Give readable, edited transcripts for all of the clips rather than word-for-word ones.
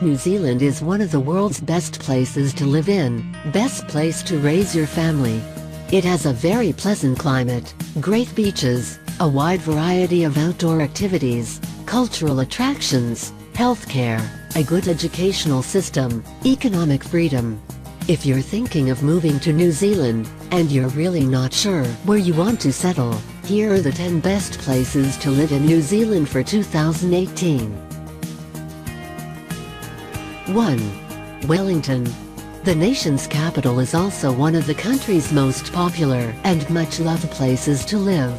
New Zealand is one of the world's best places to live in, best place to raise your family. It has a very pleasant climate, great beaches, a wide variety of outdoor activities, cultural attractions, healthcare, a good educational system, economic freedom. If you're thinking of moving to New Zealand, and you're really not sure where you want to settle, here are the 10 best places to live in New Zealand for 2018. 1. Wellington. The nation's capital is also one of the country's most popular and much-loved places to live.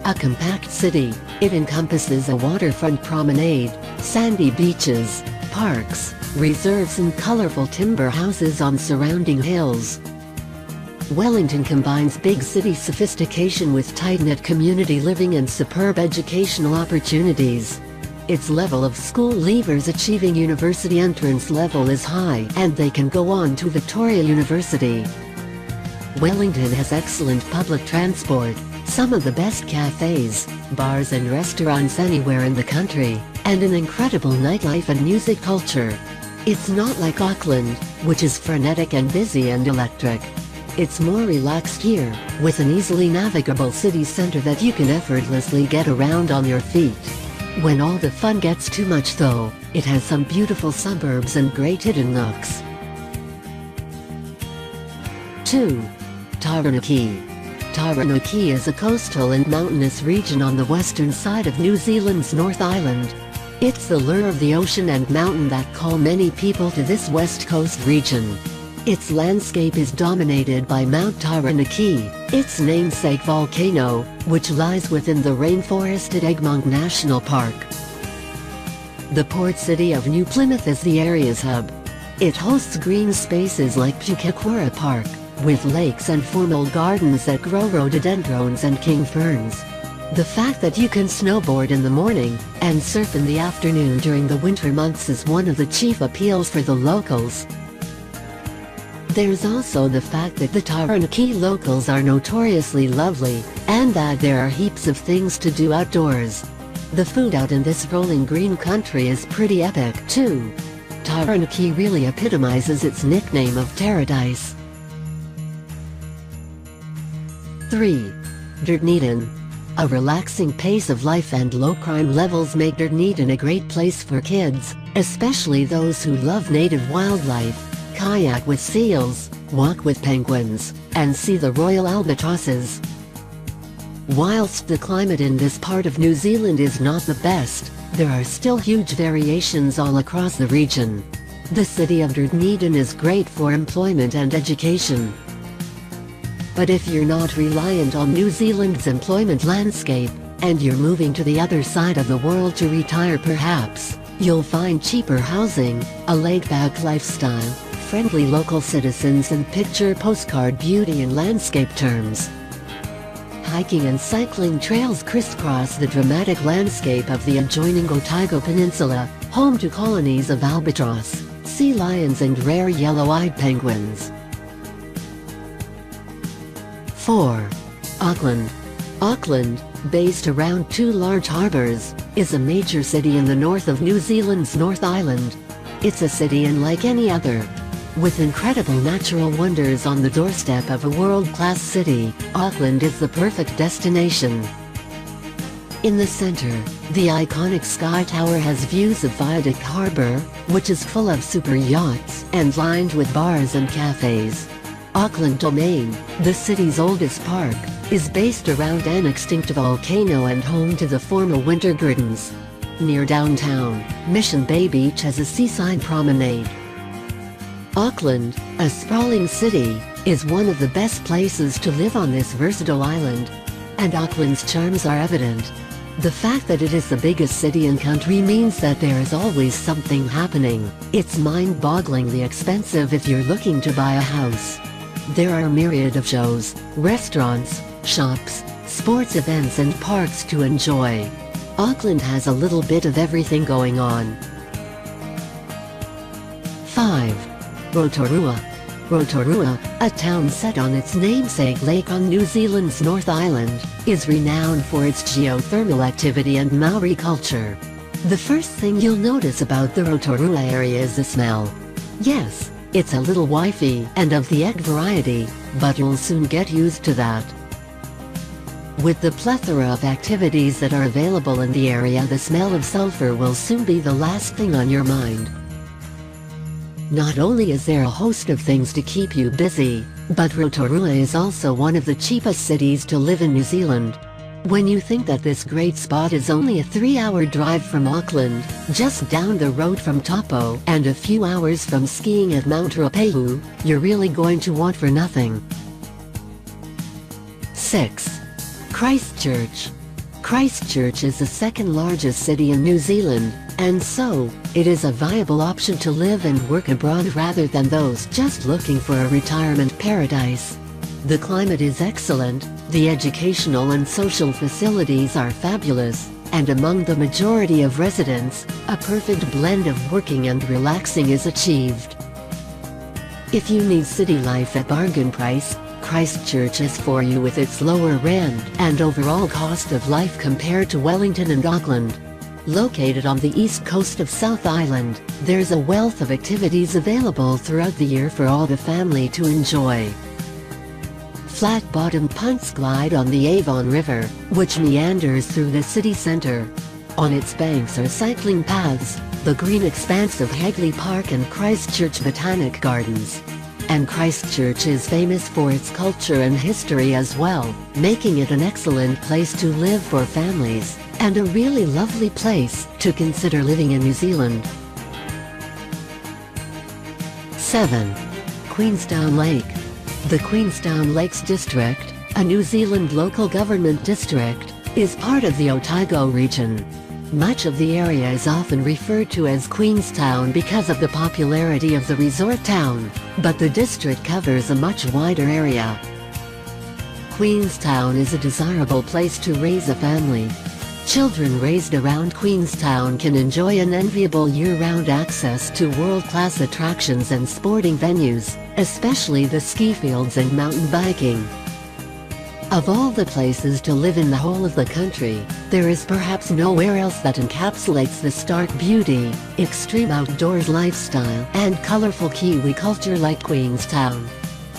A compact city, it encompasses a waterfront promenade, sandy beaches, parks, reserves and colorful timber houses on surrounding hills. Wellington combines big city sophistication with tight-knit community living and superb educational opportunities. Its level of school leavers achieving university entrance level is high and they can go on to Victoria University. Wellington has excellent public transport, some of the best cafes, bars and restaurants anywhere in the country, and an incredible nightlife and music culture. It's not like Auckland, which is frenetic and busy and electric. It's more relaxed here, with an easily navigable city center that you can effortlessly get around on your feet. When all the fun gets too much though, it has some beautiful suburbs and great hidden nooks. 2. Taranaki. Taranaki is a coastal and mountainous region on the western side of New Zealand's North Island. It's the lure of the ocean and mountain that call many people to this west coast region. Its landscape is dominated by Mount Taranaki, its namesake volcano, which lies within the rainforested Egmont National Park. The port city of New Plymouth is the area's hub. It hosts green spaces like Pukekohe Park, with lakes and formal gardens that grow rhododendrons and king ferns. The fact that you can snowboard in the morning, and surf in the afternoon during the winter months is one of the chief appeals for the locals. There's also the fact that the Taranaki locals are notoriously lovely, and that there are heaps of things to do outdoors. The food out in this rolling green country is pretty epic too. Taranaki really epitomizes its nickname of Paradise. 3. Dunedin. A relaxing pace of life and low crime levels make Dunedin a great place for kids, especially those who love native wildlife. Kayak with seals, walk with penguins, and see the royal albatrosses. Whilst the climate in this part of New Zealand is not the best, there are still huge variations all across the region. The city of Dunedin is great for employment and education. But if you're not reliant on New Zealand's employment landscape, and you're moving to the other side of the world to retire perhaps, you'll find cheaper housing, a laid-back lifestyle, friendly local citizens and picture postcard beauty in landscape terms. Hiking and cycling trails crisscross the dramatic landscape of the adjoining Otago Peninsula, home to colonies of albatross, sea lions and rare yellow-eyed penguins. 4. Auckland. Auckland, based around two large harbours, is a major city in the north of New Zealand's North Island. It's a city unlike any other. With incredible natural wonders on the doorstep of a world-class city, Auckland is the perfect destination. In the center, the iconic Sky Tower has views of Viaduct Harbour, which is full of super yachts and lined with bars and cafes. Auckland Domain, the city's oldest park, is based around an extinct volcano and home to the former Winter Gardens. Near downtown, Mission Bay Beach has a seaside promenade. Auckland, a sprawling city, is one of the best places to live on this versatile island. And Auckland's charms are evident. The fact that it is the biggest city in country means that there is always something happening. It's mind-bogglingly expensive if you're looking to buy a house. There are a myriad of shows, restaurants, shops, sports events and parks to enjoy. Auckland has a little bit of everything going on. 5. Rotorua. Rotorua, a town set on its namesake lake on New Zealand's North Island, is renowned for its geothermal activity and Maori culture. The first thing you'll notice about the Rotorua area is the smell. Yes, it's a little wifey and of the egg variety, but you'll soon get used to that. With the plethora of activities that are available in the area, the smell of sulfur will soon be the last thing on your mind. Not only is there a host of things to keep you busy, but Rotorua is also one of the cheapest cities to live in New Zealand. When you think that this great spot is only a 3-hour drive from Auckland, just down the road from Taupo, and a few hours from skiing at Mount Ruapehu, you're really going to want for nothing. 6. Christchurch. Christchurch is the second largest city in New Zealand, and so, it is a viable option to live and work abroad rather than those just looking for a retirement paradise. The climate is excellent, the educational and social facilities are fabulous, and among the majority of residents, a perfect blend of working and relaxing is achieved. If you need city life at bargain price, Christchurch is for you with its lower rent and overall cost of life compared to Wellington and Auckland. Located on the east coast of South Island, there's a wealth of activities available throughout the year for all the family to enjoy. Flat-bottomed punts glide on the Avon River, which meanders through the city centre. On its banks are cycling paths, the green expanse of Hagley Park and Christchurch Botanic Gardens. And Christchurch is famous for its culture and history as well, making it an excellent place to live for families, and a really lovely place to consider living in New Zealand. 7. Queenstown Lake. The Queenstown Lakes District, a New Zealand local government district, is part of the Otago region. Much of the area is often referred to as Queenstown because of the popularity of the resort town, but the district covers a much wider area. Queenstown is a desirable place to raise a family. Children raised around Queenstown can enjoy an enviable year-round access to world-class attractions and sporting venues, especially the ski fields and mountain biking. Of all the places to live in the whole of the country, there is perhaps nowhere else that encapsulates the stark beauty, extreme outdoors lifestyle, and colorful Kiwi culture like Queenstown.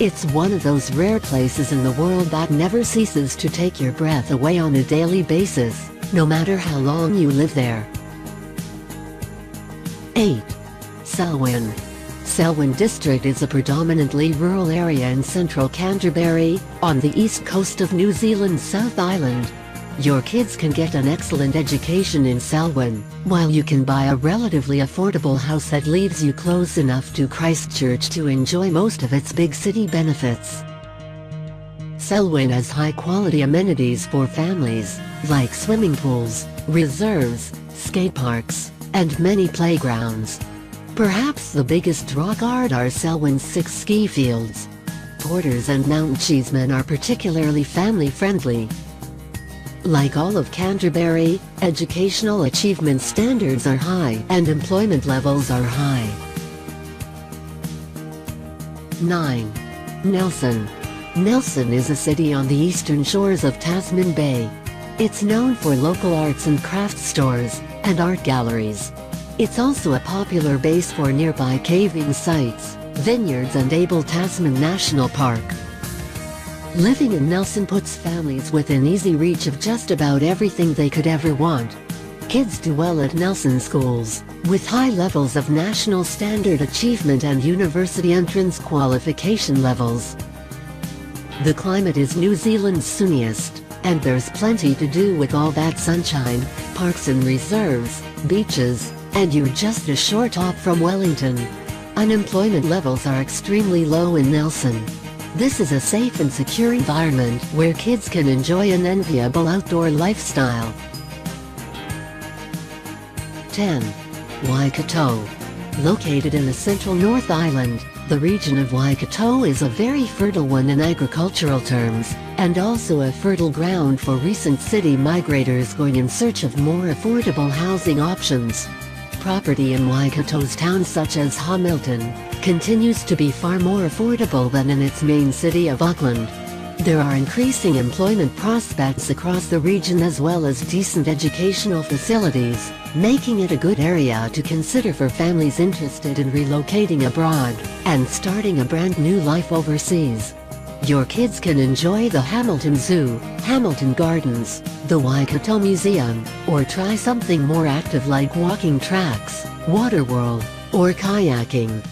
It's one of those rare places in the world that never ceases to take your breath away on a daily basis, no matter how long you live there. 8. Selwyn. Selwyn District is a predominantly rural area in central Canterbury, on the east coast of New Zealand's South Island. Your kids can get an excellent education in Selwyn, while you can buy a relatively affordable house that leaves you close enough to Christchurch to enjoy most of its big city benefits. Selwyn has high-quality amenities for families, like swimming pools, reserves, skate parks, and many playgrounds. Perhaps the biggest draw card are Selwyn's 6 ski fields. Porters and mountain cheesemen are particularly family-friendly. Like all of Canterbury, educational achievement standards are high and employment levels are high. 9. Nelson. Nelson is a city on the eastern shores of Tasman Bay. It's known for local arts and crafts stores, and art galleries. It's also a popular base for nearby caving sites, vineyards and Abel Tasman National Park. Living in Nelson puts families within easy reach of just about everything they could ever want. Kids do well at Nelson schools, with high levels of national standard achievement and university entrance qualification levels. The climate is New Zealand's sunniest, and there's plenty to do with all that sunshine, parks and reserves, beaches, and you're just a short hop from Wellington. Unemployment levels are extremely low in Nelson. This is a safe and secure environment where kids can enjoy an enviable outdoor lifestyle. 10. Waikato. Located in the central North Island, the region of Waikato is a very fertile one in agricultural terms, and also a fertile ground for recent city migrators going in search of more affordable housing options. Property in Waikato's towns such as Hamilton continues to be far more affordable than in its main city of Auckland. There are increasing employment prospects across the region as well as decent educational facilities, making it a good area to consider for families interested in relocating abroad and starting a brand new life overseas. Your kids can enjoy the Hamilton Zoo, Hamilton Gardens, the Waikato Museum, or try something more active like walking tracks, water world, or kayaking.